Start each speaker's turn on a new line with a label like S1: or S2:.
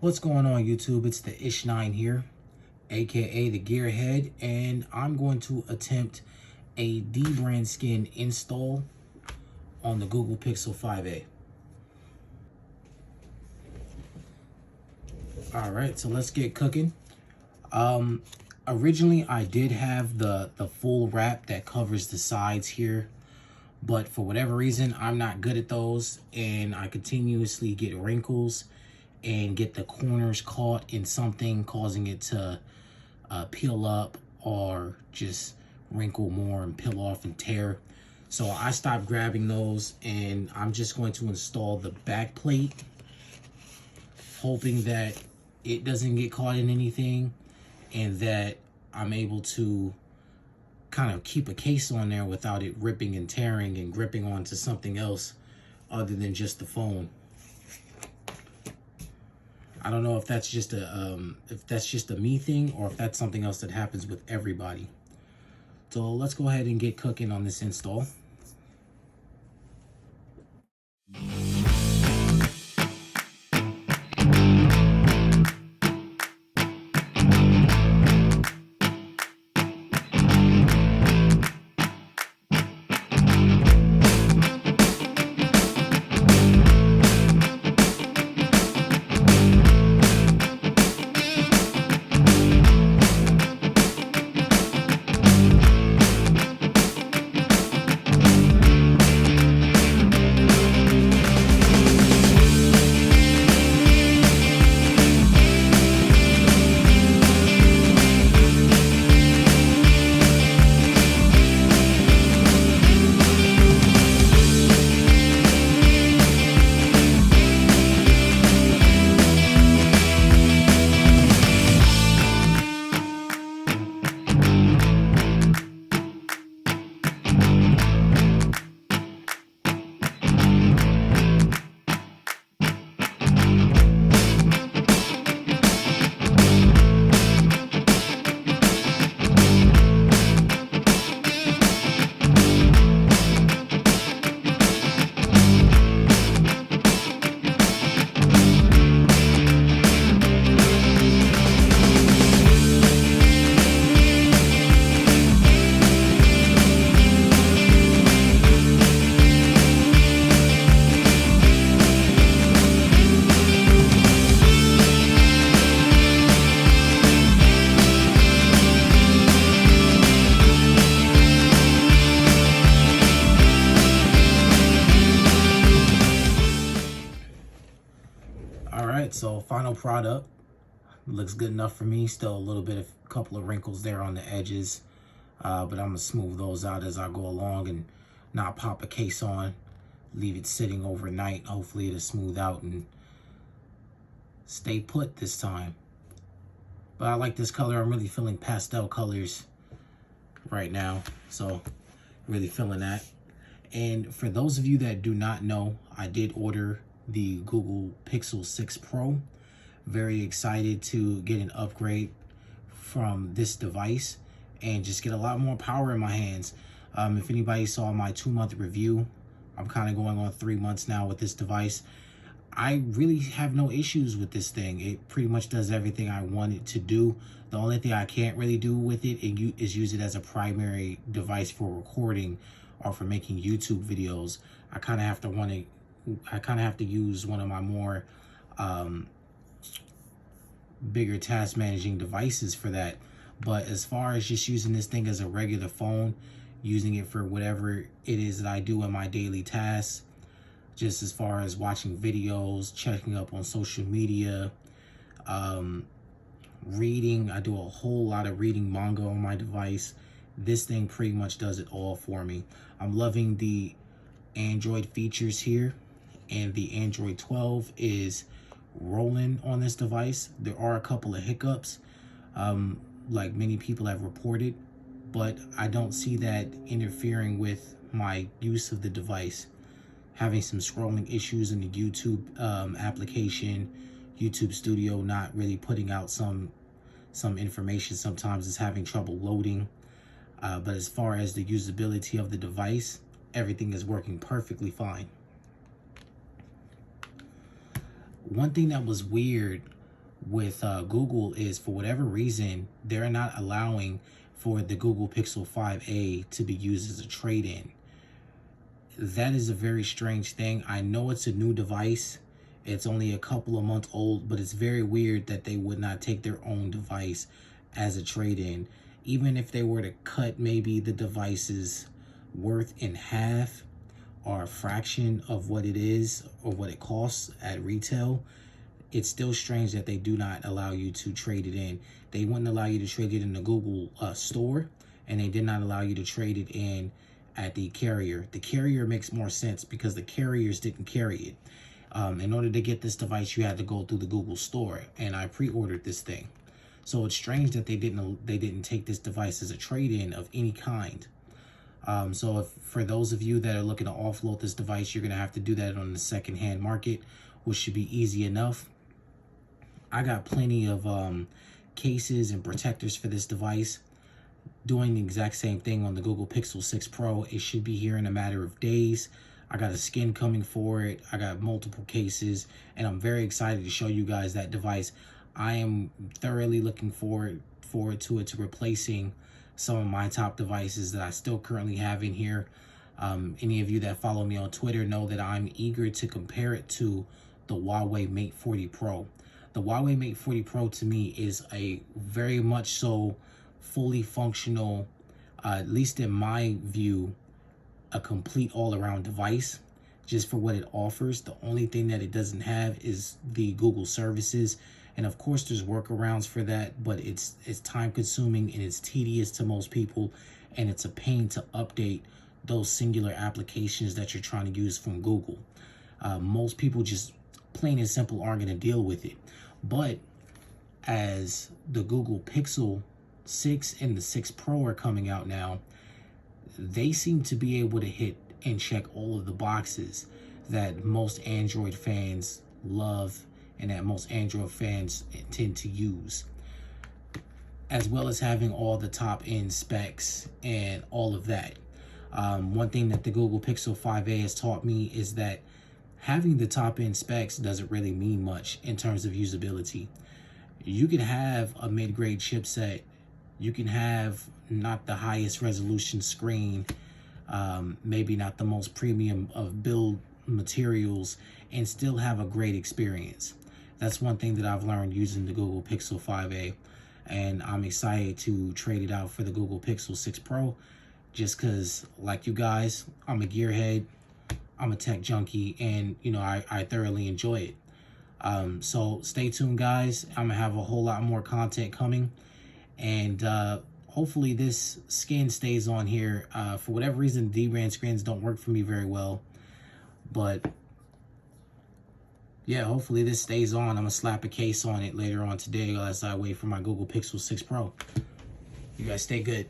S1: What's going on, YouTube? It's the Ish9 here, aka the Gearhead, and I'm going to attempt a Dbrand skin install on the Google Pixel 5a. Alright, so let's get cooking. Originally I did have the full wrap that covers the sides here, but for whatever reason I'm not good at those, and I continuously get wrinkles and get the corners caught in something, causing it to peel up or just wrinkle more and peel off and tear. So I stopped grabbing those, and I'm just going to install the back plate, hoping that it doesn't get caught in anything and that I'm able to kind of keep a case on there without it ripping and tearing and gripping onto something else other than just the phone. I don't know if that's just a me thing or if that's something else that happens with everybody. So let's go ahead and get cooking on this install. Alright, so final product looks good enough for me. Still a couple of wrinkles there on the edges, but I'm gonna smooth those out as I go along and not pop a case on. Leave it sitting overnight. Hopefully it'll smooth out and stay put this time. But I like this color. I'm really feeling pastel colors right now, so really feeling that. And for those of you that do not know, I did order the Google Pixel 6 Pro. Very excited to get an upgrade from this device and just get a lot more power in my hands. If anybody saw my 2-month review, I'm kind of going on 3 months now with this device. I really have no issues with this thing. It pretty much does everything I want it to do. The only thing I can't really do with it is use it as a primary device for recording or for making YouTube videos. I kind of have to use one of my more bigger task managing devices for that. But as far as just using this thing as a regular phone, using it for whatever it is that I do in my daily tasks, just as far as watching videos, checking up on social media, reading. I do a whole lot of reading manga on my device. This thing pretty much does it all for me. I'm loving the Android features here, and the Android 12 is rolling on this device. There are a couple of hiccups, like many people have reported, but I don't see that interfering with my use of the device. Having some scrolling issues in the YouTube application, YouTube Studio not really putting out some information. Sometimes it's having trouble loading, but as far as the usability of the device, everything is working perfectly fine. One thing that was weird with Google is, for whatever reason, they're not allowing for the Google Pixel 5a to be used as a trade-in. That is a very strange thing. I know it's a new device. It's only a couple of months old, but it's very weird that they would not take their own device as a trade-in. Even if they were to cut maybe the device's worth in half or a fraction of what it is or what it costs at retail, it's still strange that they do not allow you to trade it in. They wouldn't allow you to trade it in the Google store, and they did not allow you to trade it in at the carrier. The carrier makes more sense because the carriers didn't carry it. In order to get this device, you had to go through the Google store, and I pre-ordered this thing. So it's strange that they didn't take this device as a trade-in of any kind. So if, for those of you that are looking to offload this device, you're going to have to do that on the secondhand market, which should be easy enough. I got plenty of cases and protectors for this device, doing the exact same thing on the Google Pixel 6 Pro. It should be here in a matter of days. I got a skin coming for it. I got multiple cases, and I'm very excited to show you guys that device. I am thoroughly looking forward to replacing some of my top devices that I still currently have in here. Any of you that follow me on Twitter know that I'm eager to compare it to the Huawei Mate 40 Pro. The Huawei Mate 40 Pro to me is a very much so fully functional, at least in my view, a complete all-around device just for what it offers. The only thing that it doesn't have is the Google services, and of course there's workarounds for that, but it's time consuming and it's tedious to most people, and it's a pain to update those singular applications that you're trying to use from Google. Most people just plain and simple aren't going to deal with it. But as the Google Pixel 6 and the 6 Pro are coming out now, they seem to be able to hit and check all of the boxes that most Android fans love and that most Android fans tend to use, as well as having all the top end specs and all of that. One thing that the Google Pixel 5a has taught me is that having the top end specs doesn't really mean much in terms of usability. You can have a mid-grade chipset, you can have not the highest resolution screen, maybe not the most premium of build materials, and still have a great experience. That's one thing that I've learned using the Google Pixel 5a, and I'm excited to trade it out for the Google Pixel 6 Pro, just because, like you guys, I'm a gearhead, I'm a tech junkie, and you know, I thoroughly enjoy it. So stay tuned, guys. I'm gonna have a whole lot more content coming, and hopefully this skin stays on here. For whatever reason, Dbrand skins don't work for me very well, but yeah, hopefully this stays on. I'm gonna slap a case on it later on today as I wait for my Google Pixel 6 Pro. You guys stay good.